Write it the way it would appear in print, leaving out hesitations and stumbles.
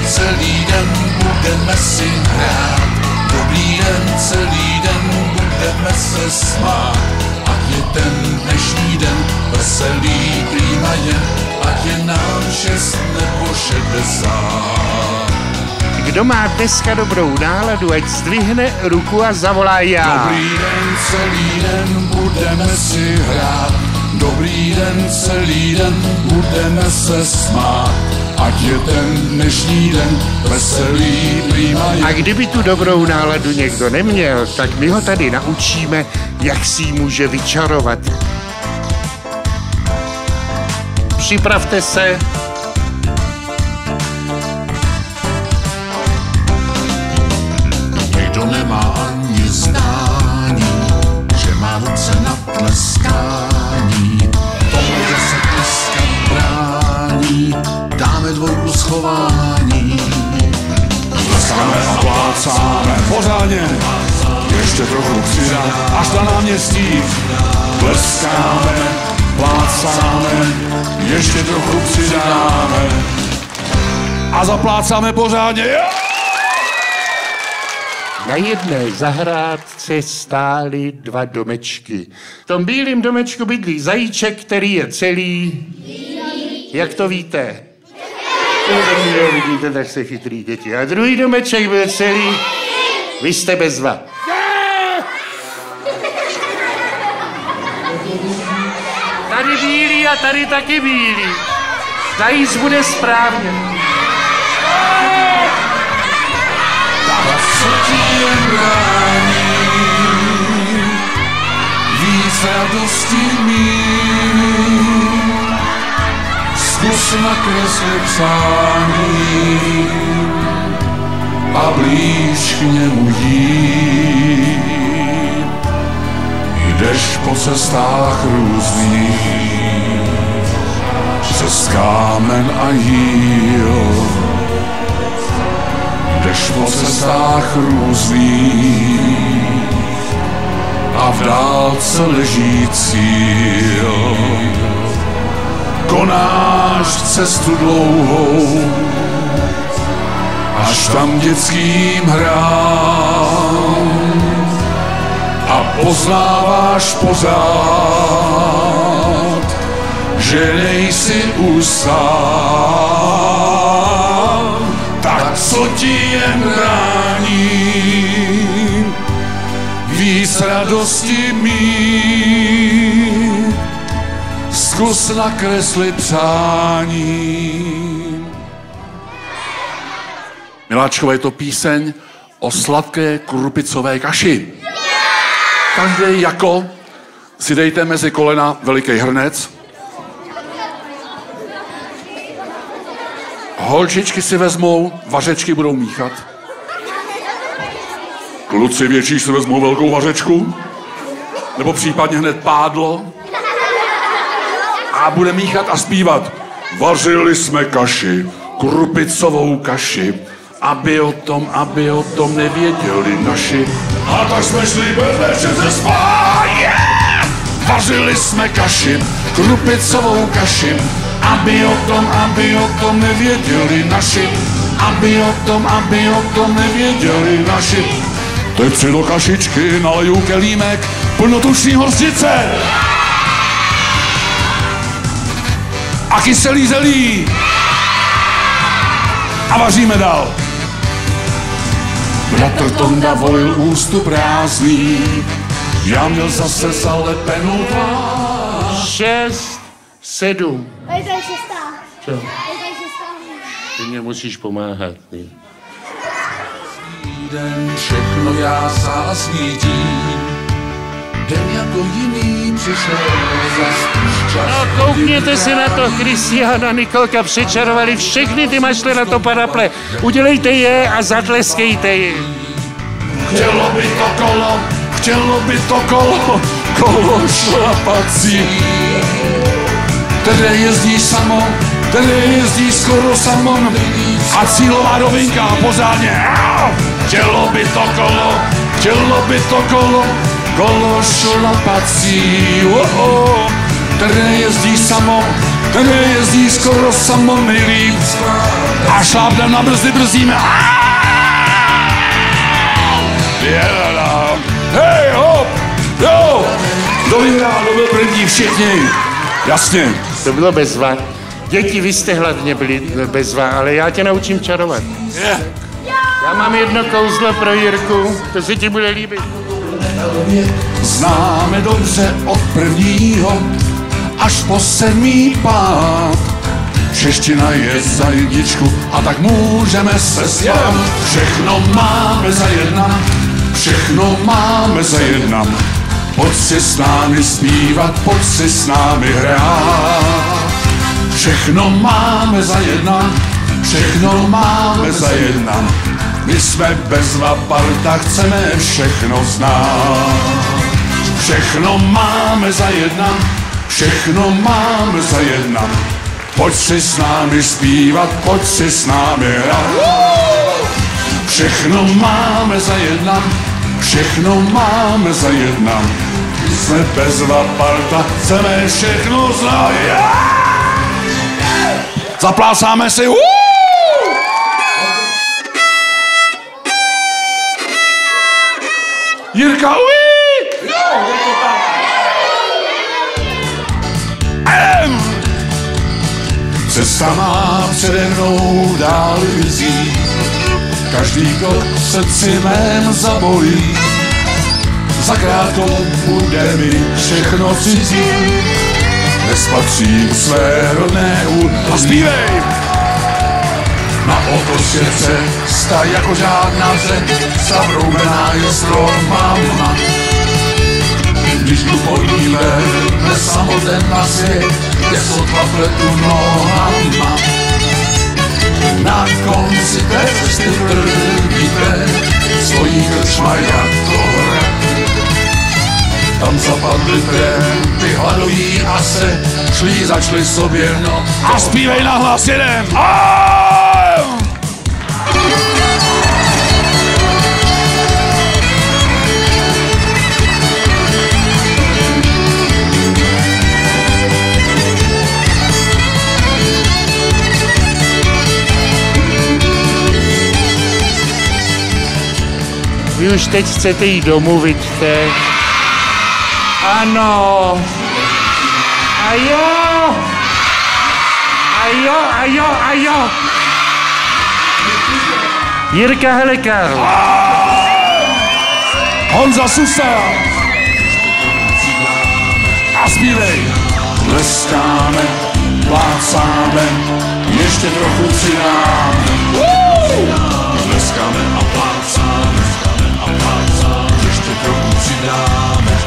celý den budeme si hrát. Dobrý den, celý den budeme se smát. Ať je ten dnešní den veselý, klíma je, ať je nám 6 nebo 60. Kdo má dneska dobrou náladu, ať zdvihne ruku a zavolá já. Dobrý den, celý den budeme si hrát. Dobrý den, celý den budeme se smát. Ať je ten dnešní den veselý, prýma je. A kdyby tu dobrou náladu někdo neměl, tak my ho tady naučíme, jak si ji může vyčarovat. Připravte se. Někdo nemá ani zdání, že má ruce na tleskání. Tomu zase tleskat brání, dáme 2 schování. Tleskáme a plácáme pořádně, ještě trochu přidám, až na náměstí. Tleskáme, plácáme, ještě trochu přidáme a zaplácáme pořádně. Na jedné zahrádce stály 2 domečky. V tom bílém domečku bydlí zajíček, který je celý. Jak to víte? Vidíte, tak se chytrý děti. A druhý domeček byl celý. Vy jste bezva. Tady bílý a tady taky bílý. Zajíc bude správně. Co ti jen brání, víc radosti mít, zkus nakreslit přání a blíž k němu jít. Jdeš po cestách různých, přes kámen a jíl. Jdeš po cestách různých a v dálce leží cíl. Konáš cestu dlouhou, až tam dětským hrám a poznáváš pořád, že nejsi už sám. Tak co ti jen brání víc radosti mít, zkus nakreslit přání. Miláčkové, je to píseň o sladké krupicové kaši. Každý jako si dejte mezi kolena veliký hrnec. Holčičky si vezmou, vařečky budou míchat. Kluci větší si vezmou velkou vařečku, nebo případně hned pádlo a bude míchat a zpívat. Vařili jsme kaši, krupicovou kaši, aby o tom nevěděli naši. A tak jsme šli bez večeře spát. Vařili jsme kaši, krupicovou kaši, aby o tom nevěděli naši. Aby o tom nevěděli naši. Teď si do kašičky naleju kelímek plnotučný hořčice a kyselý zelí a vaříme dál. Bratr Tonda volil ústup prázdný, já měl zase zalepenou tvář. 6, 7. Tady je 6. Co? Tady je 6. Ty mě musíš pomáhat. Ty. Den všechno já zasvítím, den jako jiný přišel zas čas. No koukněte si na to, Kristián a Nikolka přečarovali všechny ty mašle na to paraple. Udělejte je a zatleskejte je. Chtělo by to kolo šlapací, které jezdí skoro samo a cílová rovinka pořádně. Chtělo by to kolo šlapací, které jezdí samo Nejezdí skoro samo nejlíp a šlápnem na brzdy brzdíme. Hej, hop, jo! Kdo vyhrál, kdo byl první, všichni. Jasně. To bylo bezva. Děti, vy jste hlavně byli bezva, ale já tě naučím čarovat. Já mám jedno kouzlo pro Jirku, to se ti bude líbit. Známe dobře od prvního až po 7. pád. Čeština je za jedničku a tak můžeme se spát. Všechno máme za jedna, všechno máme za jedna. Pojď si s námi zpívat, pojď si s námi hrát. Všechno máme za jedna, všechno máme za jedna. My jsme bezva parta, chceme všechno znát. Všechno máme za jedna, všechno máme za jedna. Pojď si s námi zpívat, pojď si s námi hrát. Všechno máme za jedna, všechno máme za jedna. My jsme bezva parta, chceme všechno znát. Zaplásáme si. Jirka, ují! Jo, je to tam. Cesta má přede mnou dál vizí, každý krok v srdci mém zabolí. Zakrátko bude mi všechno cizí, nespatřím své rodné a zpívej! Na oko světce sta jako žádná zeď, zavroubená je strom máma. Když tu podíle, nesamoten na svět, je sotva pletu nohama. Na konci té cesty tvrdíte, svojí krčma jako hra. Tam zapadly prém, ty hladoví a se šli, začali sobě no. A zpívej na hlas jeden! Vy už teď chcete jít domů, vidíte? Ano. A jo. A jo, a jo, a jo. Jirka Heleka. Honza Susa. A zpívej. Leskáme, plácáme, ještě trochu přidáme. Leskáme a plácáme, ještě trochu přidáme.